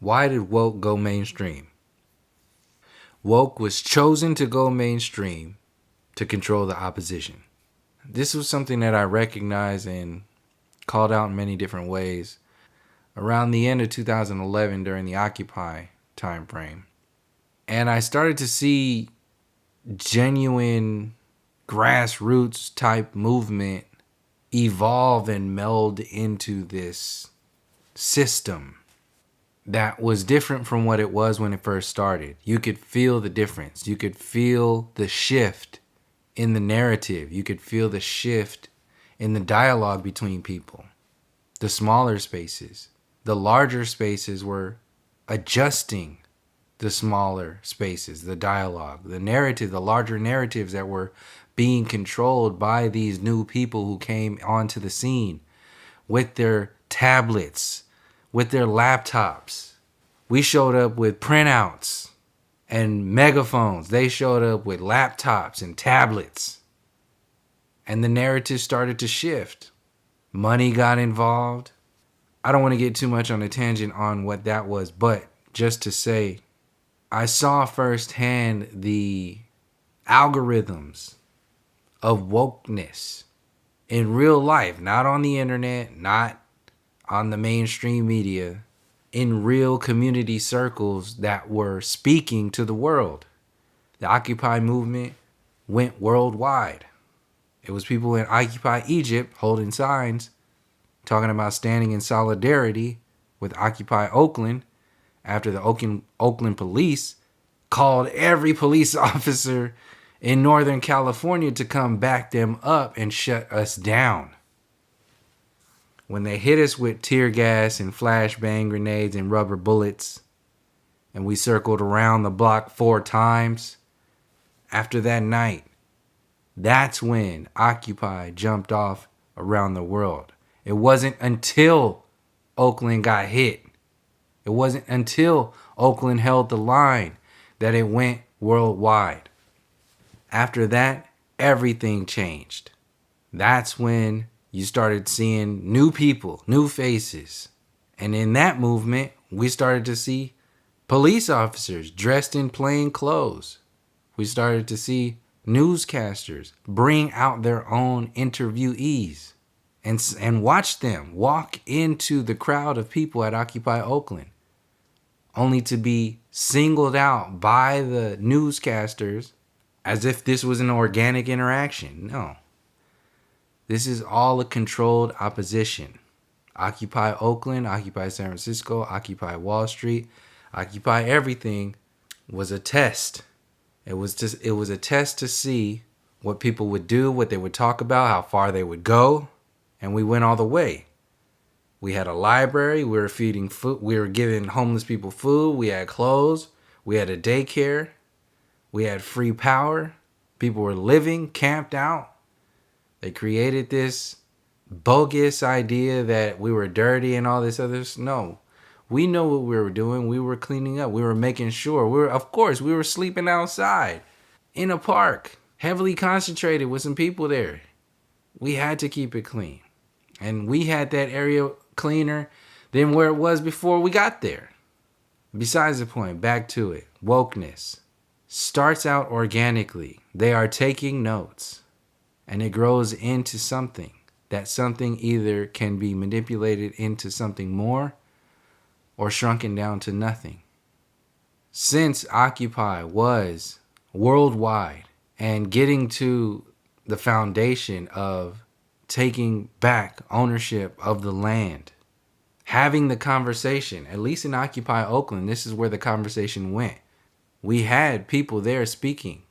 Why did woke go mainstream? Woke was chosen to go mainstream to control the opposition. This was something that I recognized and called out in many different ways around the end of 2011 during the Occupy timeframe. And I started to see genuine grassroots type movement evolve and meld into this system that was different from what it was when it first started. You could feel the difference. You could feel the shift in the narrative. You could feel the shift in the dialogue between people. The smaller spaces, the larger spaces were adjusting the smaller spaces, the dialogue, the narrative, the larger narratives that were being controlled by these new people who came onto the scene with their tablets, with their laptops. We showed up with printouts and megaphones. They showed up with laptops and tablets. And the narrative started to shift. Money got involved. I don't want to get too much on a tangent on what that was, but just to say, I saw firsthand the algorithms of wokeness in real life, not on the internet, not on the mainstream media, in real community circles that were speaking to the world. The Occupy movement went worldwide. It was people in Occupy Egypt holding signs talking about standing in solidarity with Occupy Oakland after the Oakland police called every police officer in Northern California to come back them up and shut us down. When they hit us with tear gas and flashbang grenades and rubber bullets, and we circled around the block 4 times, after that night, that's when Occupy jumped off around the world. It wasn't until Oakland got hit. It wasn't until Oakland held the line that it went worldwide. After that, everything changed. That's when you started seeing new people, new faces. And in that movement, we started to see police officers dressed in plain clothes. We started to see newscasters bring out their own interviewees and watch them walk into the crowd of people at Occupy Oakland, only to be singled out by the newscasters as if this was an organic interaction. No. This is all a controlled opposition. Occupy Oakland, Occupy San Francisco, Occupy Wall Street, Occupy everything was a test. It was a test to see what people would do, what they would talk about, how far they would go, and we went all the way. We had a library, we were feeding food, we were giving homeless people food, we had clothes, we had a daycare, we had free power. People were living, camped out. They created this bogus idea that we were dirty and all this other. No, we know what we were doing. We were cleaning up. We were making sure. We were sleeping outside in a park, heavily concentrated with some people there. We had to keep it clean. And we had that area cleaner than where it was before we got there. Besides the point, back to it. Wokeness starts out organically. They are taking notes. And it grows into something. That something either can be manipulated into something more or shrunken down to nothing. Since Occupy was worldwide and getting to the foundation of taking back ownership of the land, having the conversation, at least in Occupy Oakland, this is where the conversation went. We had people there speaking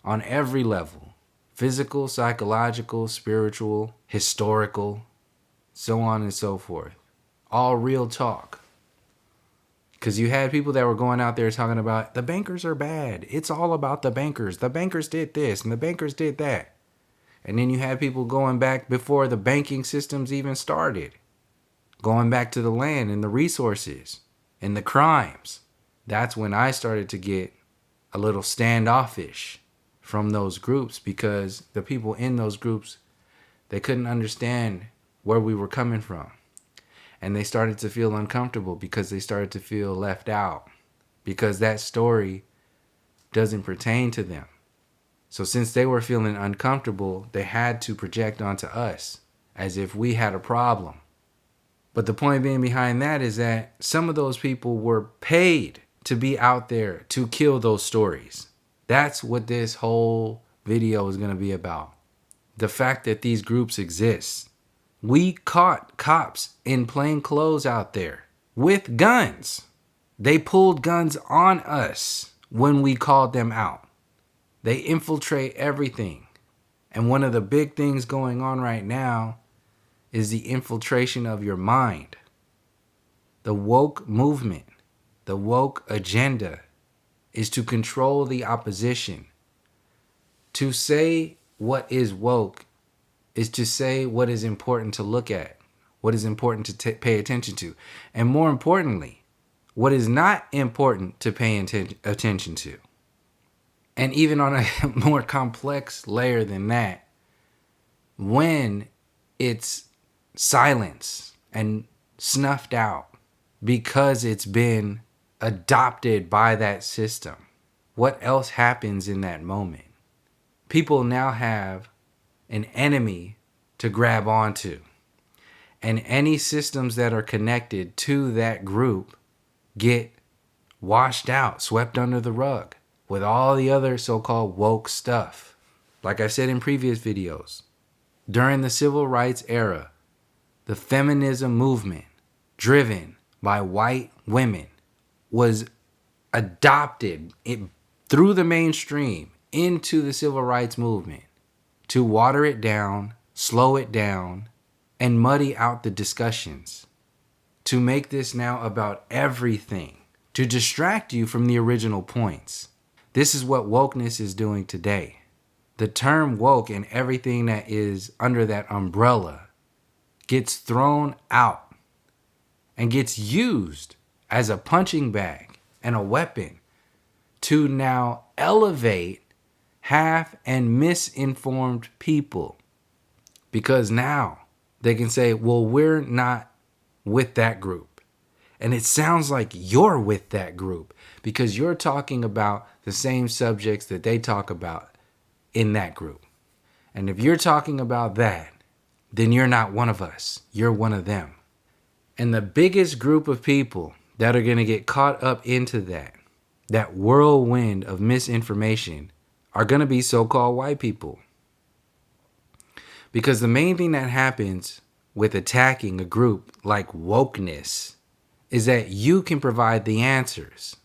on every level. Physical, psychological, spiritual, historical, so on and so forth. All real talk. Because you had people that were going out there talking about the bankers are bad. It's all about the bankers. The bankers did this and the bankers did that. And then you had people going back before the banking systems even started. Going back to the land and the resources and the crimes. That's when I started to get a little standoffish from those groups, because the people in those groups, they couldn't understand where we were coming from. And they started to feel uncomfortable because they started to feel left out because that story doesn't pertain to them. So since they were feeling uncomfortable, they had to project onto us as if we had a problem. But the point being behind that is that some of those people were paid to be out there to kill those stories. That's what this whole video is going to be about. The fact that these groups exist. We caught cops in plain clothes out there with guns. They pulled guns on us when we called them out. They infiltrate everything. And one of the big things going on right now is the infiltration of your mind. The woke movement, the woke agenda is to control the opposition. To say what is woke is to say what is important to look at, what is important to pay attention to, and more importantly, what is not important to pay attention to. And even on a more complex layer than that, when it's silenced and snuffed out because it's been adopted by that system, what else happens in that moment? People now have an enemy to grab onto. And any systems that are connected to that group get washed out, swept under the rug with all the other so-called woke stuff. Like I said in previous videos, during the civil rights era, the feminism movement, driven by white women, was adopted through the mainstream into the civil rights movement to water it down, slow it down, and muddy out the discussions. To make this now about everything, to distract you from the original points. This is what wokeness is doing today. The term woke and everything that is under that umbrella gets thrown out and gets used as a punching bag and a weapon to now elevate half and misinformed people. Because now they can say, well, we're not with that group. And it sounds like you're with that group because you're talking about the same subjects that they talk about in that group. And if you're talking about that, then you're not one of us. You're one of them. And the biggest group of people that are going to get caught up into that whirlwind of misinformation are going to be so-called white people. Because the main thing that happens with attacking a group like wokeness is that you can provide the answers.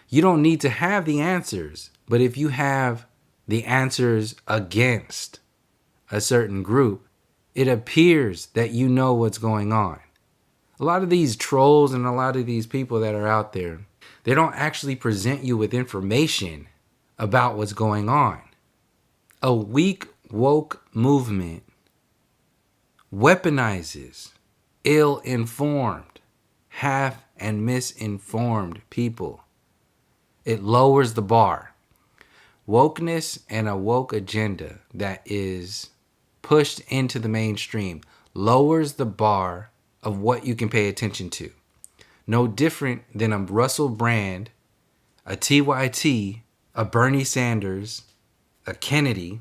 You don't need to have the answers, but if you have the answers against a certain group, it appears that you know what's going on. A lot of these trolls and a lot of these people that are out there, they don't actually present you with information about what's going on. A weak woke movement weaponizes ill-informed, half and misinformed people. It lowers the bar. Wokeness and a woke agenda that is pushed into the mainstream lowers the bar of what you can pay attention to. No different than a Russell Brand, a TYT, a Bernie Sanders, a Kennedy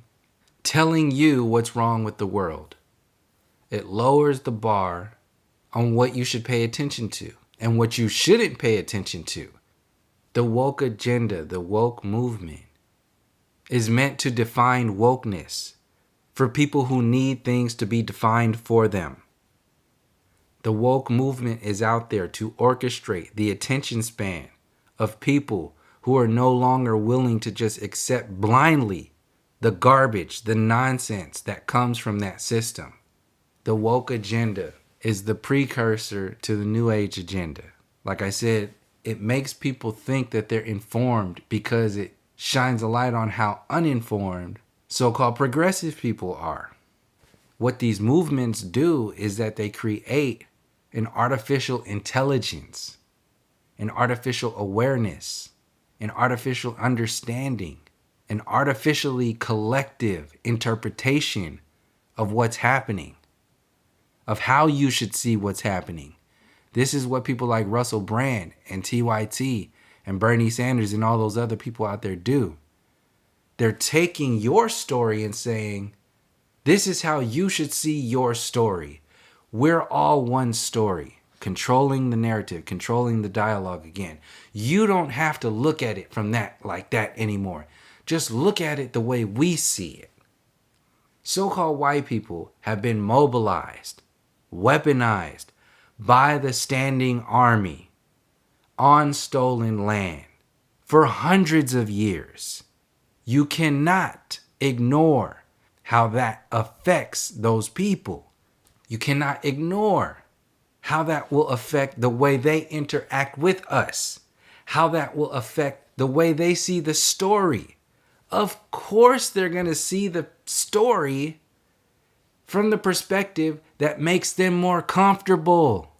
telling you what's wrong with the world. It lowers the bar on what you should pay attention to and what you shouldn't pay attention to. The woke agenda, the woke movement, is meant to define wokeness for people who need things to be defined for them. The woke movement is out there to orchestrate the attention span of people who are no longer willing to just accept blindly the garbage, the nonsense that comes from that system. The woke agenda is the precursor to the New Age agenda. Like I said, it makes people think that they're informed because it shines a light on how uninformed so-called progressive people are. What these movements do is that they create an artificial intelligence, an artificial awareness, an artificial understanding, an artificially collective interpretation of what's happening, of how you should see what's happening, This is what people like Russell Brand and TYT and Bernie Sanders and all those other people out there do. They're taking your story and saying, this is how you should see your story. We're all one story, controlling the narrative, controlling the dialogue again. You don't have to look at it from that like that anymore. Just look at it the way we see it. So-called white people have been mobilized, weaponized by the standing army on stolen land for hundreds of years. You cannot ignore how that affects those people. You cannot ignore how that will affect the way they interact with us, how that will affect the way they see the story. Of course, they're going to see the story from the perspective that makes them more comfortable.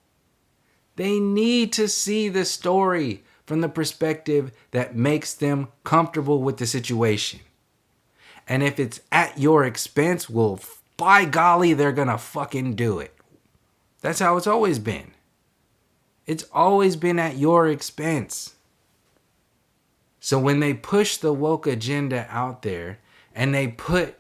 They need to see the story from the perspective that makes them comfortable with the situation. And if it's at your expense, well, by golly, they're going to fucking do it. That's how it's always been. It's always been at your expense. So when they push the woke agenda out there and they put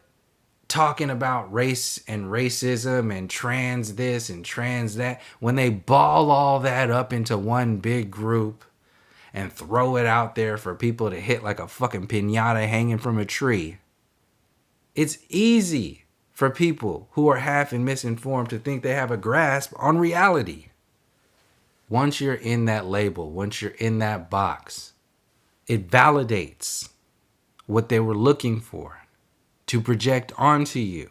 talking about race and racism and trans this and trans that, when they ball all that up into one big group and throw it out there for people to hit like a fucking piñata hanging from a tree, it's easy for people who are half and misinformed to think they have a grasp on reality. Once you're in that label, once you're in that box, it validates what they were looking for to project onto you.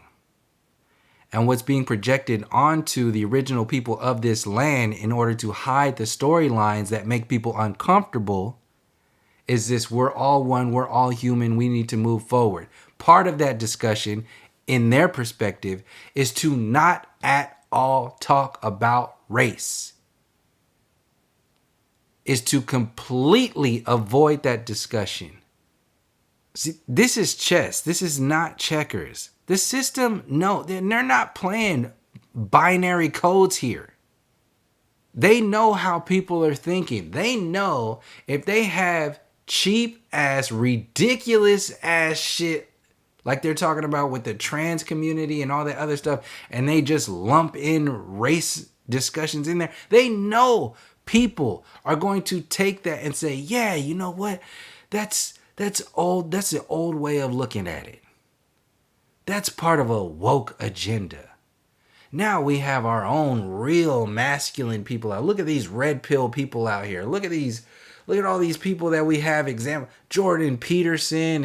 And what's being projected onto the original people of this land in order to hide the storylines that make people uncomfortable is this: we're all one, we're all human, we need to move forward. Part of that discussion, in their perspective, is to not at all talk about race. Is to completely avoid that discussion. See, this is chess. This is not checkers. The system, no, they're not playing binary codes here. They know how people are thinking. They know if they have cheap ass, ridiculous ass shit like they're talking about with the trans community and all that other stuff, and they just lump in race discussions in there, they know people are going to take that and say, yeah, you know what? That's old. That's the old way of looking at it. That's part of a woke agenda. Now we have our own real masculine people out. Look at these red pill people out here. Look at all these people that we have example. Jordan Peterson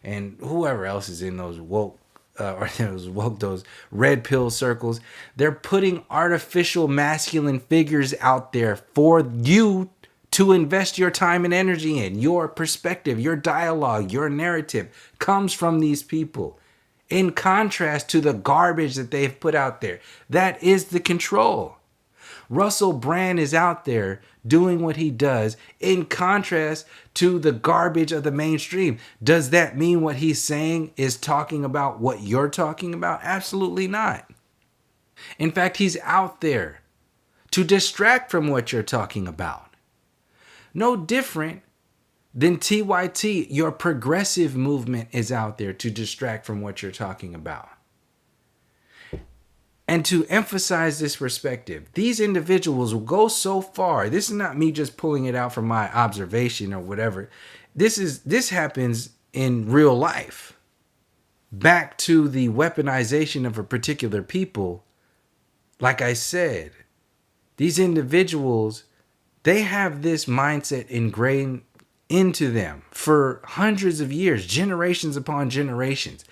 and whoever else is in those woke those red pill circles. They're putting artificial masculine figures out there for you to invest your time and energy in. Your perspective, your dialogue, your narrative comes from these people. In contrast to the garbage that they've put out there. That is the control. Russell Brand is out there doing what he does in contrast to the garbage of the mainstream. Does that mean what he's saying is talking about what you're talking about? Absolutely not. In fact, he's out there to distract from what you're talking about. No different than TYT, your progressive movement is out there to distract from what you're talking about. And to emphasize this perspective, these individuals will go so far. This is not me just pulling it out from my observation or whatever. This happens in real life. Back to the weaponization of a particular people. Like I said, these individuals, they have this mindset ingrained into them for hundreds of years, generations upon generations.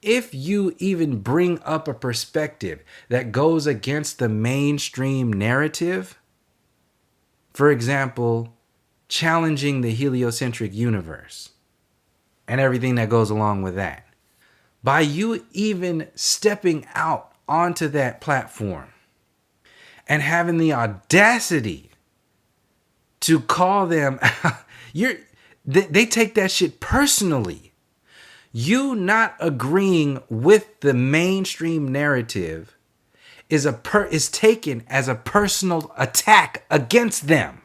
If you even bring up a perspective that goes against the mainstream narrative, for example, challenging the heliocentric universe and everything that goes along with that, by you even stepping out onto that platform and having the audacity to call them they take that shit personally. You not agreeing with the mainstream narrative is taken as a personal attack against them,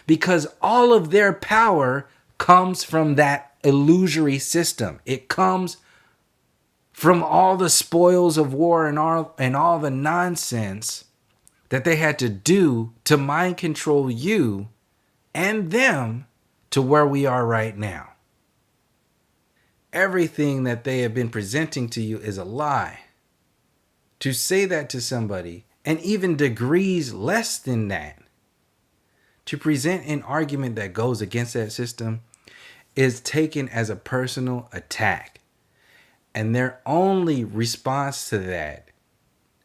because all of their power comes from that illusory system. It comes from all the spoils of war and all the nonsense that they had to do to mind control you and them to where we are right now. Everything that they have been presenting to you is a lie. To say that to somebody, and even degrees less than that, to present an argument that goes against that system, is taken as a personal attack. And their only response to that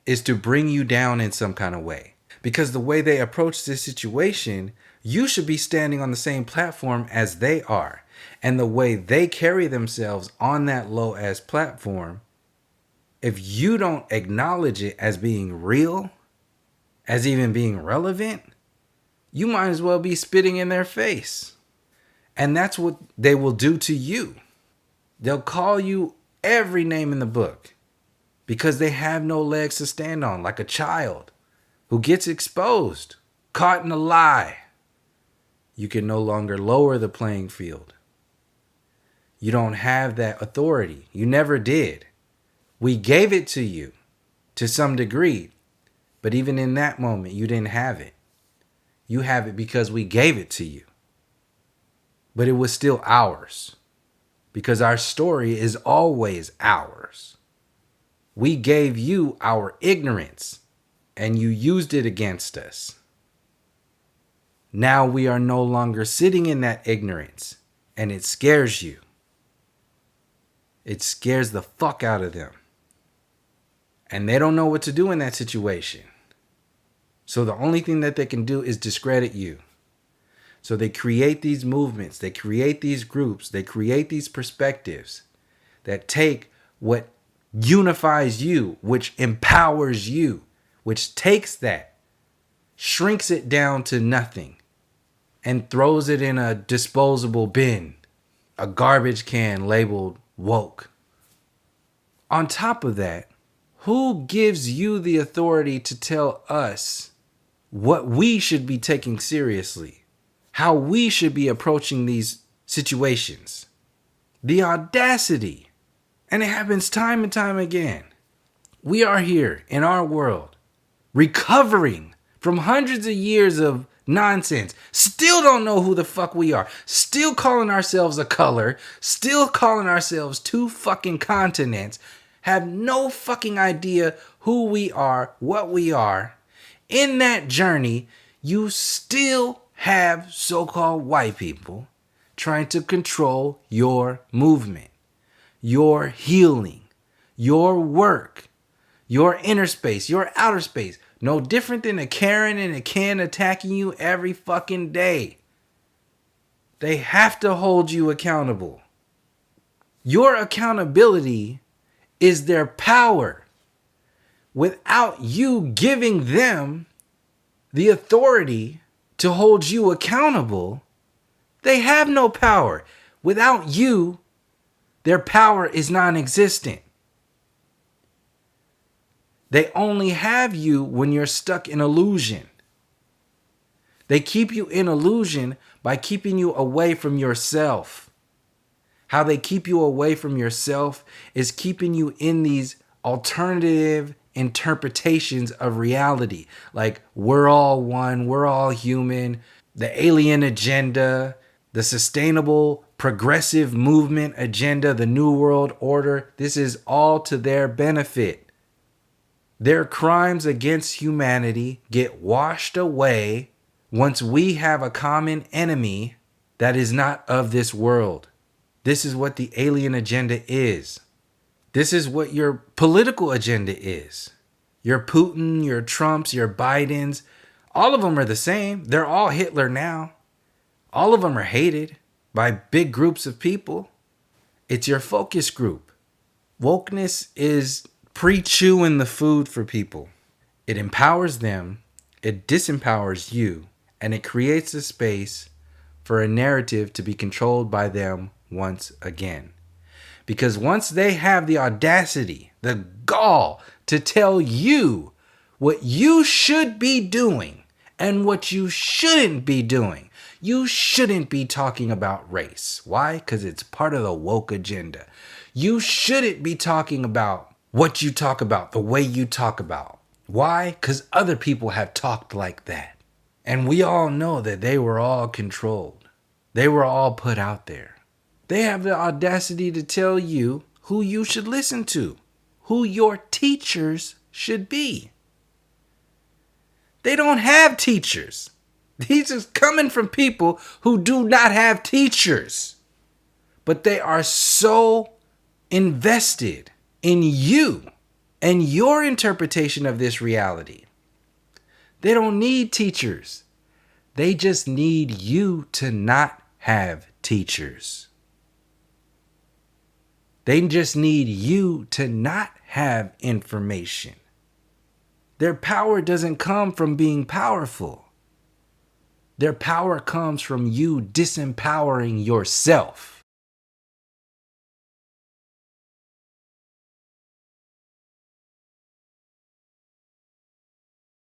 is to bring you down in some kind of way. Because the way they approach this situation, you should be standing on the same platform as they are. And the way they carry themselves on that low ass platform, if you don't acknowledge it as being real, as even being relevant, you might as well be spitting in their face. And that's what they will do to you. They'll call you every name in the book because they have no legs to stand on, like a child who gets exposed, caught in a lie. You can no longer lower the playing field. You don't have that authority. You never did. We gave it to you to some degree, but even in that moment, you didn't have it. You have it because we gave it to you. But it was still ours, because our story is always ours. We gave you our ignorance, and you used it against us. Now we are no longer sitting in that ignorance, and it scares you. It scares the fuck out of them. And they don't know what to do in that situation. So the only thing that they can do is discredit you. So they create these movements, they create these groups, they create these perspectives that take what unifies you, which empowers you, which takes that, shrinks it down to nothing, and throws it in a disposable bin, a garbage can labeled woke. On top of that, who gives you the authority to tell us what we should be taking seriously? How we should be approaching these situations? The audacity. And it happens time and time again. We are here in our world, recovering from hundreds of years of nonsense. Still don't know who the fuck we are. Still calling ourselves a color. Still calling ourselves two fucking continents. Have no fucking idea who we are, what we are. In that journey, you still have so-called white people trying to control your movement, your healing, your work, your inner space, your outer space. No different than a Karen and a Ken attacking you every fucking day. They have to hold you accountable. Your accountability is their power. Without you giving them the authority to hold you accountable, they have no power. Without you, their power is non-existent. They only have you when you're stuck in illusion. They keep you in illusion by keeping you away from yourself. How they keep you away from yourself is keeping you in these alternative interpretations of reality. Like, we're all one, we're all human, the alien agenda, the sustainable progressive movement agenda, the New World Order. This is all to their benefit. Their crimes against humanity get washed away once we have a common enemy that is not of this world. This is what the alien agenda is. This is what your political agenda is. Your Putin, your Trumps, your Bidens, all of them are the same. They're all Hitler now. All of them are hated by big groups of people. It's your focus group. Wokeness is pre-chewing the food for people. It empowers them, it disempowers you, and it creates a space for a narrative to be controlled by them once again. Because once they have the audacity, the gall to tell you what you should be doing and what you shouldn't be doing. You shouldn't be talking about race. Why? Because it's part of the woke agenda. You shouldn't be talking about what you talk about, the way you talk about. Why? Because other people have talked like that. And we all know that they were all controlled. They were all put out there. They have the audacity to tell you who you should listen to, who your teachers should be. They don't have teachers. These are coming from people who do not have teachers. But they are so invested in you and your interpretation of this reality. They don't need teachers. They just need you to not have teachers. They just need you to not have information. Their power doesn't come from being powerful. Their power comes from you disempowering yourself.